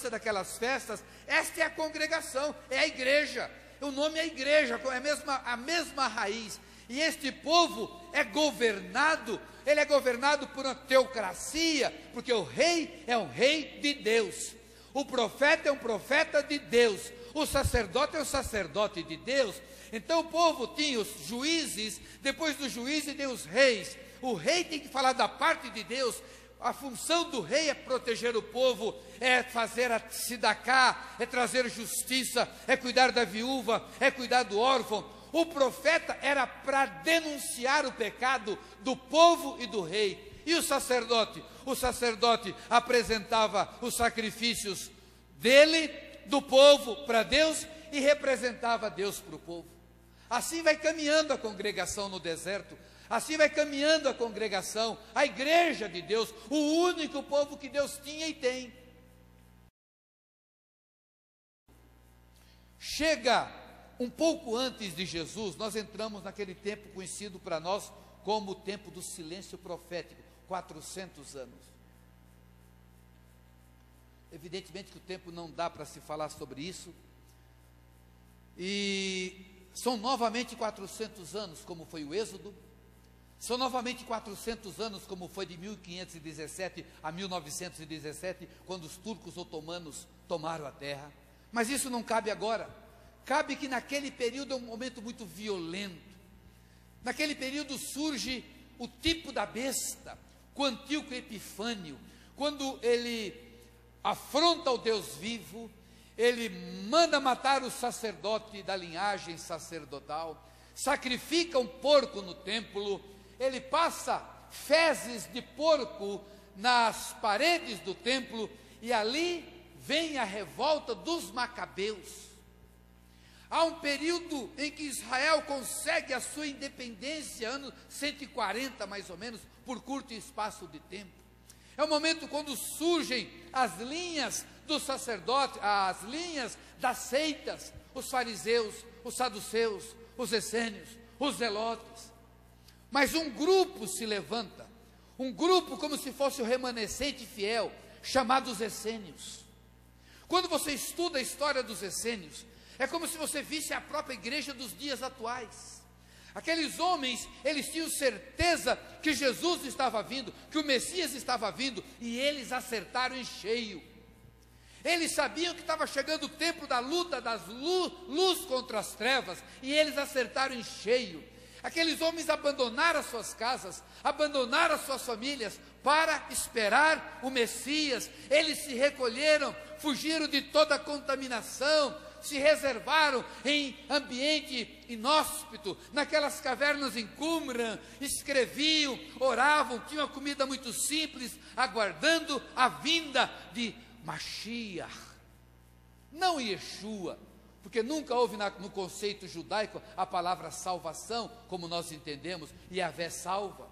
importância daquelas festas, esta é a congregação, é a igreja. O nome é igreja, é a mesma raiz. E este povo é governado, ele é governado por uma teocracia, porque o rei é um rei de Deus, o profeta é um profeta de Deus, o sacerdote é um sacerdote de Deus. Então o povo tinha os juízes, depois dos juízes tem os reis. O rei tem que falar da parte de Deus. A função do rei é proteger o povo, é fazer a tzedakah, é trazer justiça, é cuidar da viúva, é cuidar do órfão. O profeta era para denunciar o pecado do povo e do rei. E o sacerdote? O sacerdote apresentava os sacrifícios dele, do povo para Deus, e representava Deus para o povo. Assim vai caminhando a congregação no deserto, assim vai caminhando a congregação, a igreja de Deus, o único povo que Deus tinha e tem. Chega um pouco antes de Jesus, nós entramos naquele tempo conhecido para nós como o tempo do silêncio profético, 400 anos. Evidentemente que o tempo não dá para se falar sobre isso, e são novamente 400 anos, como foi o Êxodo, são novamente 400 anos, como foi de 1517 a 1917, quando os turcos otomanos tomaram a terra. Mas isso não cabe agora. Cabe que naquele período é um momento muito violento. Naquele período surge o tipo da besta, com Antíoco Epifânio, quando ele afronta o Deus vivo, ele manda matar o sacerdote da linhagem sacerdotal, sacrifica um porco no templo, ele passa fezes de porco nas paredes do templo, e ali vem a revolta dos macabeus. Há um período em que Israel consegue a sua independência, ano 140 mais ou menos, por curto espaço de tempo. É o momento quando surgem as linhas dos sacerdotes, as linhas das seitas, os fariseus, os saduceus, os essênios, os zelotes. Mas um grupo se levanta, um grupo como se fosse o remanescente fiel, chamado os essênios. Quando você estuda a história dos essênios, é como se você visse a própria igreja dos dias atuais. Aqueles homens, eles tinham certeza que Jesus estava vindo, que o Messias estava vindo, e eles acertaram em cheio. Eles sabiam que estava chegando o tempo da luta das luz contra as trevas, e eles acertaram em cheio. Aqueles homens abandonaram as suas casas, abandonaram as suas famílias para esperar o Messias. Eles se recolheram, fugiram de toda a contaminação, se reservaram em ambiente inóspito, naquelas cavernas em Qumran, escreviam, oravam, tinham uma comida muito simples, aguardando a vinda de Mashiach, não Yeshua, porque nunca houve no conceito judaico a palavra salvação, como nós entendemos, Yahvé salva.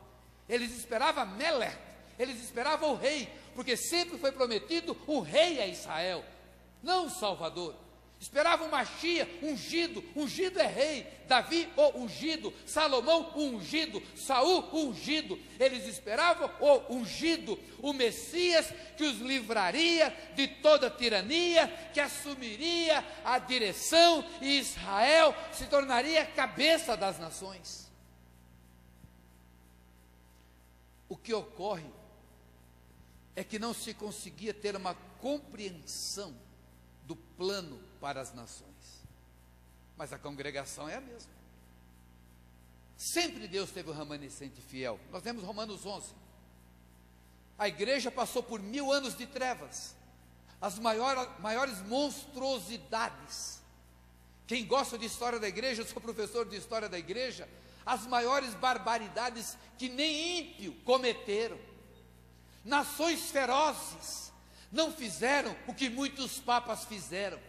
Eles esperavam Melech, eles esperavam o rei, porque sempre foi prometido um rei a Israel, não um salvador. Esperavam Mashiach, ungido, ungido é rei, Davi o ungido, Salomão o ungido, Saul o ungido. Eles esperavam o ungido, o Messias que os livraria de toda tirania, que assumiria a direção e Israel se tornaria cabeça das nações. O que ocorre é que não se conseguia ter uma compreensão do plano para as nações, mas a congregação é a mesma. Sempre Deus teve um remanescente fiel. Nós temos Romanos 11. A igreja passou por 1000 anos de trevas, as maiores monstruosidades. Quem gosta de história da igreja, eu sou professor de história da igreja, as maiores barbaridades que nem ímpio cometeram. Nações ferozes não fizeram o que muitos papas fizeram.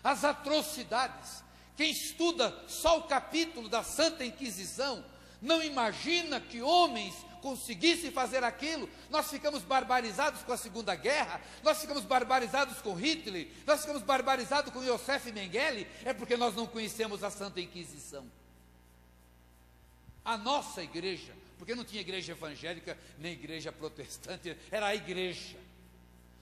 As atrocidades. Quem estuda só o capítulo da Santa Inquisição não imagina que homens conseguissem fazer aquilo. Nós ficamos barbarizados com a Segunda Guerra, nós ficamos barbarizados com Hitler, nós ficamos barbarizados com Yosef Mengele, é porque nós não conhecemos a Santa Inquisição. A nossa igreja, porque não tinha igreja evangélica nem igreja protestante, era a igreja.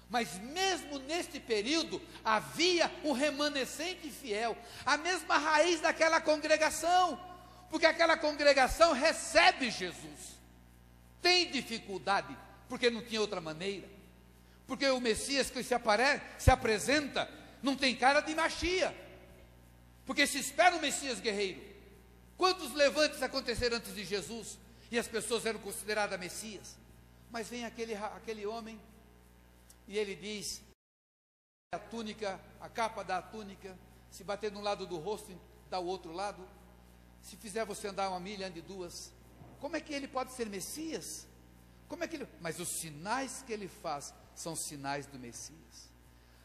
Mas mesmo neste período, havia um remanescente fiel, a mesma raiz daquela congregação, porque aquela congregação recebe Jesus, tem dificuldade, porque não tinha outra maneira, porque o Messias que se apresenta, não tem cara de Machia, porque se espera um Messias guerreiro. Quantos levantes aconteceram antes de Jesus, e as pessoas eram consideradas Messias? Mas vem aquele homem, e ele diz, a túnica, a capa da túnica, se bater de um lado do rosto, dá o outro lado, se fizer você andar 1 milha, ande 2, como é que ele pode ser Messias? Como é que ele... Mas os sinais que ele faz, são sinais do Messias.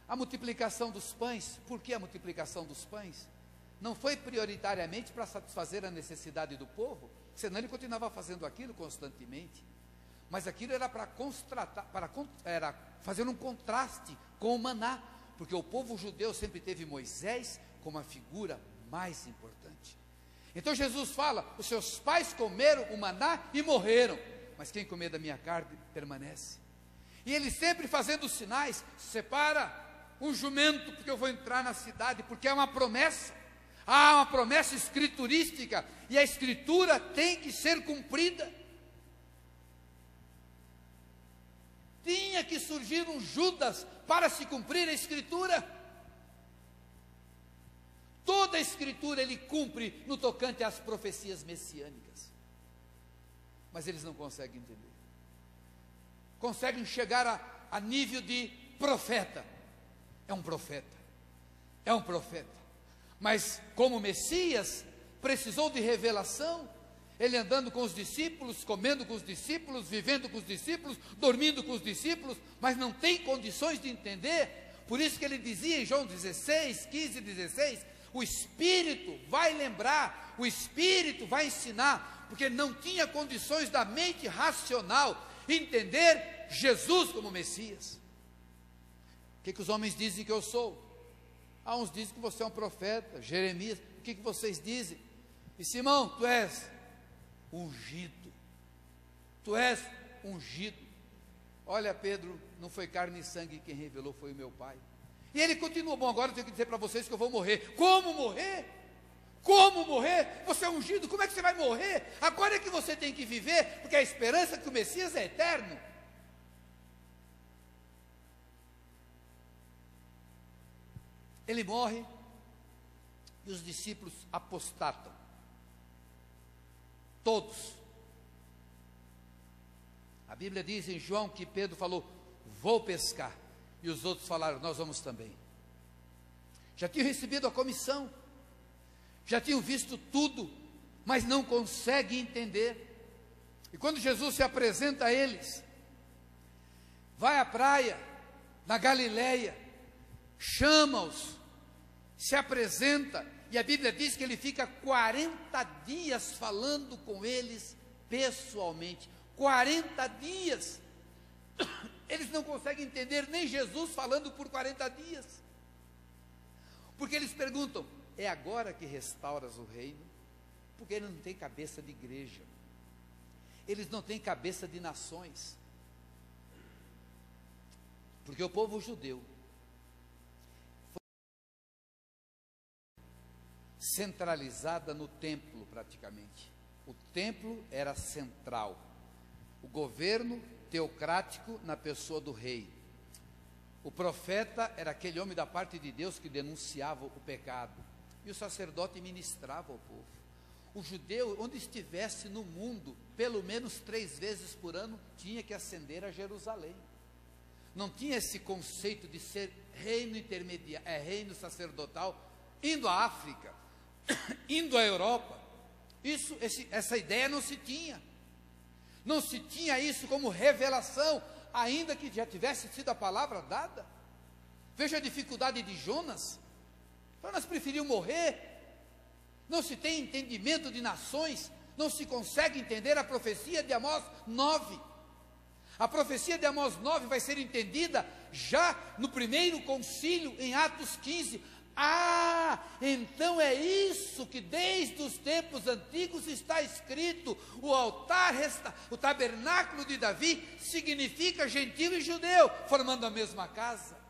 A multiplicação dos pães, por que a multiplicação dos pães? Não foi prioritariamente para satisfazer a necessidade do povo, senão ele continuava fazendo aquilo constantemente, mas aquilo era era fazer um contraste com o maná, porque o povo judeu sempre teve Moisés como a figura mais importante. Então Jesus fala, os seus pais comeram o maná e morreram, mas quem comer da minha carne permanece. E ele sempre fazendo sinais, separa um jumento, porque eu vou entrar na cidade, porque é uma promessa, há uma promessa escriturística, e a escritura tem que ser cumprida. Tinha que surgir um Judas para se cumprir a escritura. Toda a escritura ele cumpre no tocante às profecias messiânicas, mas eles não conseguem entender, conseguem chegar a nível de profeta. É um profeta, mas como Messias, precisou de revelação, ele andando com os discípulos, comendo com os discípulos, vivendo com os discípulos, dormindo com os discípulos, mas não tem condições de entender. Por isso que ele dizia em João 16, 15 e 16, o Espírito vai lembrar, o Espírito vai ensinar, porque não tinha condições da mente racional entender Jesus como Messias. O que os homens dizem que eu sou? Uns dizem que você é um profeta, Jeremias. O que vocês dizem? E Simão, tu és ungido, tu és ungido. Olha, Pedro, não foi carne e sangue quem revelou, foi o meu Pai. E ele continua, bom, agora eu tenho que dizer para vocês que eu vou morrer. Como morrer? Como morrer? Você é ungido, como é que você vai morrer? Agora é que você tem que viver, porque a esperança é que o Messias é eterno. Ele morre, e os discípulos apostatam, todos. A Bíblia diz em João que Pedro falou, vou pescar, e os outros falaram, nós vamos também. Já tinham recebido a comissão, já tinham visto tudo, mas não conseguem entender. E quando Jesus se apresenta a eles, vai à praia, na Galileia, chama-os, se apresenta, e a Bíblia diz que ele fica 40 dias falando com eles pessoalmente. 40 dias. Eles não conseguem entender nem Jesus falando por 40 dias. Porque eles perguntam, é agora que restauras o reino? Porque ele não tem cabeça de igreja. Eles não têm cabeça de nações. Porque o povo judeu centralizada no templo praticamente. O templo era central. O governo teocrático na pessoa do rei. O profeta era aquele homem da parte de Deus que denunciava o pecado. E o sacerdote ministrava ao povo. O judeu, onde estivesse no mundo, pelo menos 3 vezes por ano, tinha que ascender a Jerusalém. Não tinha esse conceito de ser reino intermediário, reino sacerdotal, indo à África, indo à Europa. Essa ideia não se tinha. Não se tinha isso como revelação, ainda que já tivesse sido a palavra dada. Veja a dificuldade de Jonas. Jonas preferiu morrer. Não se tem entendimento de nações, não se consegue entender a profecia de Amós 9. A profecia de Amós 9 vai ser entendida já no primeiro concílio, em Atos 15, Ah, então é isso que desde os tempos antigos está escrito: o altar, o tabernáculo de Davi significa gentil e judeu, formando a mesma casa.